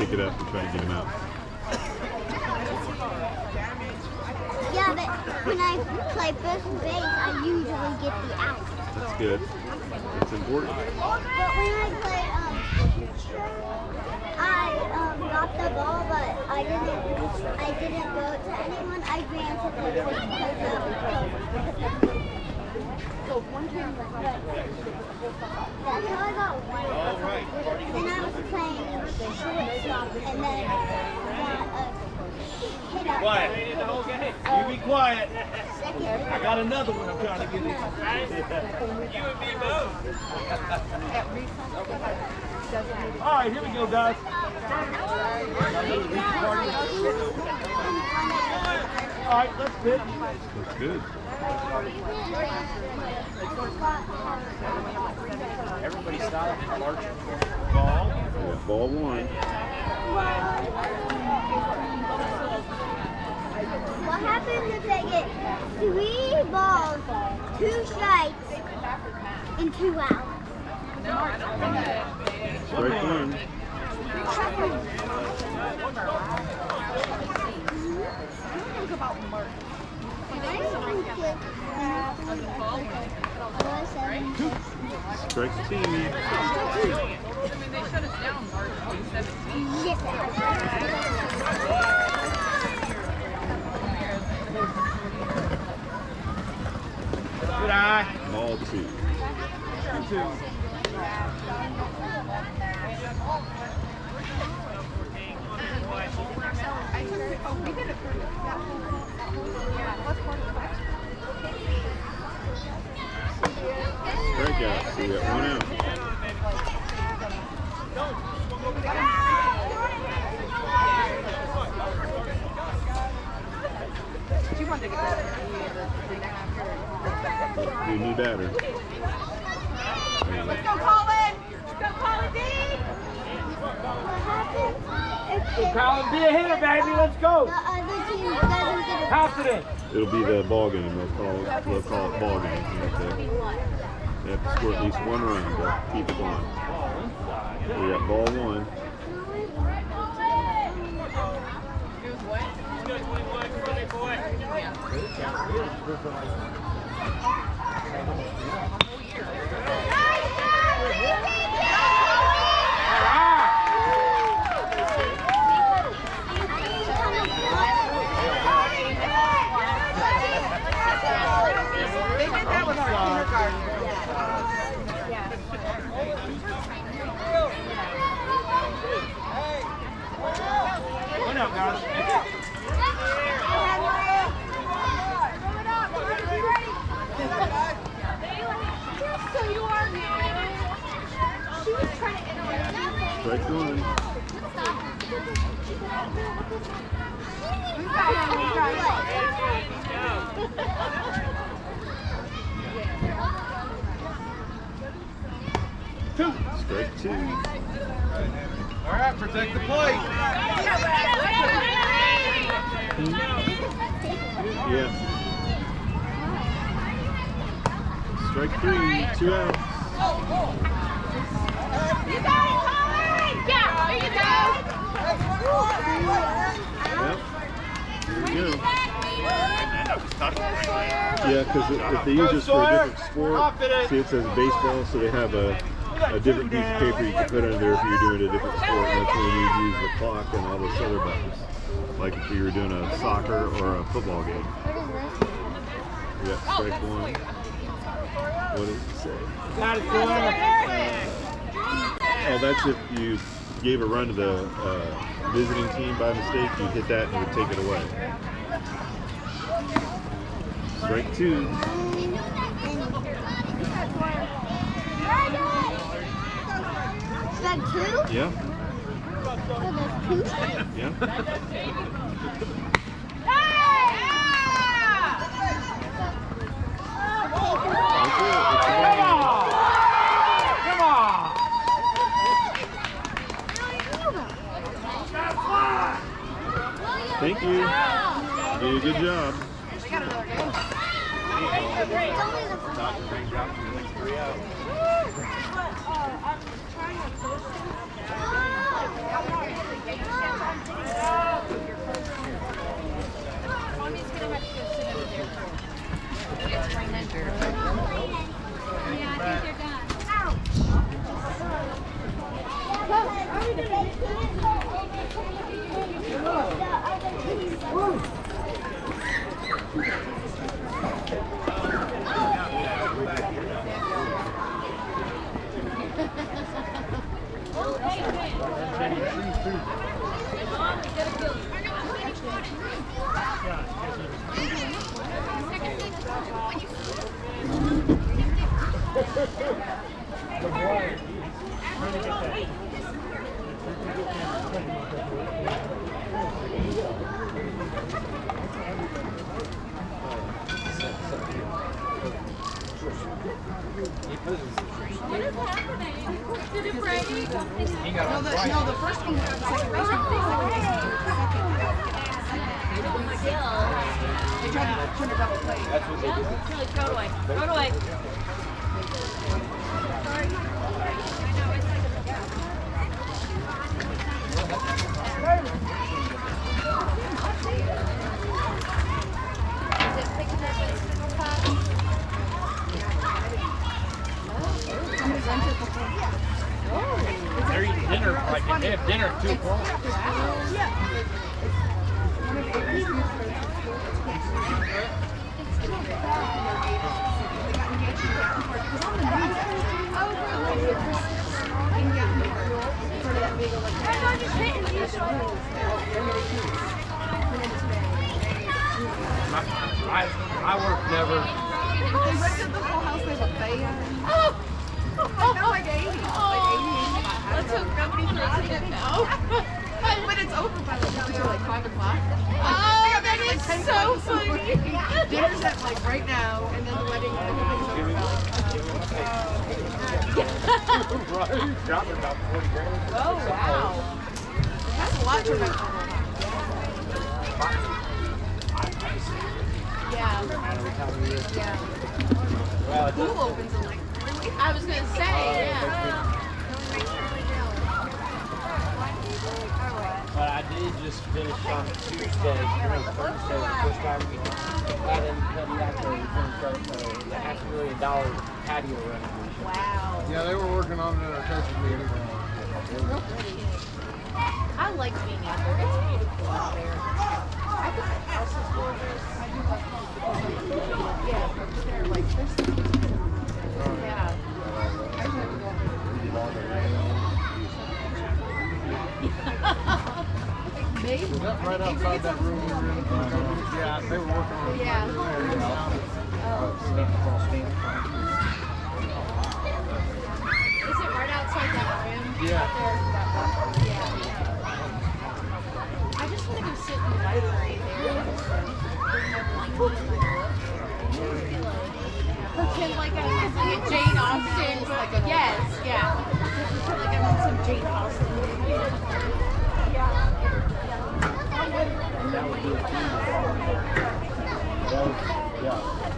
pick it up and try to get him out. Yeah, but when I play first base, I usually get the out. That's good. That's important. But when I play, I got the ball, but I didn't go to anyone. I ran to the because that's how I got one. Then I was playing shortstop, and then I got hit up. Quiet. You be quiet. I got another one I'm trying to get in. You and me both. All right, here we go, guys. All right, let's pitch. That's good. Everybody stop. Ball. Yeah, ball one. What happens if they get 3 balls, 2 strikes, and 2 outs? Strike one. Strike two. I mean, they shut us down March 2017. Good eye. Ball two. 2-2. Strikeout. So we got 1 out. New batter. Let's go, Colin! Let's go, Colin D! Hey, Colin, be a hitter, baby. Let's go. The other team doesn't get a Pass it in. It'll be the ball game. They'll call it ball game. They have to score at least 1 run to keep it going. So we got ball 1. One out, guys. Strike one. Strike two. All right, protect the plate. Yeah. Strike three. 2 outs. You got it, Colin! Yeah, there you go! Yep. There we go. Yeah, because if they use this for a different sport, see it says baseball, so they have a different piece of paper you can put under there if you're doing a different sport, and that's when you use the clock and all those other buttons. Like if you were doing a soccer or a football game. We got strike one. What does it say? Got it, Oh, that's if you gave a run to the visiting team by mistake, you hit that and it would take it away. Strike two. Strike two? Yeah. Oh, there's 2 strikes? Yeah. Come on! Thank you. Did a good job. No, the first one was the second base. They tried to turn a double play. That's what they did. Throw it away. Throw it away. They're eating dinner. Like they have dinner at 2 o'clock. I work never. They rented the whole house. They have a band. They're like 80. Let's hope nobody throws it now. But it's over by like 5 o'clock. Oh, that is like so funny. Dinner's at like right now, and then the wedding. Everything's over by like. Oh wow. That's a lot to rent. Yeah. The pool opens in like 3 weeks. I was gonna say, yeah. But I did just finish on Tuesday, Thursday, the first time we got in cutting out the $500,000 patio renovation. Wow. Yeah, they were working on it at our coach's meeting. Real pretty. I like being out there. It's beautiful out there. I think the house is gorgeous. I do love home. Yeah, but they're like, there's yeah. I just have to go maybe. Was that right outside that room we were in? Yeah, they were working on it. Yeah. Is it right outside that room? Yeah. Out there, that yeah. I just want to go sit in the library there. Pretend like I'm like a Jane Austen. Like yes, yeah. Pretend like I'm on some Jane Austen movie. Yeah. That would be a team. Yeah.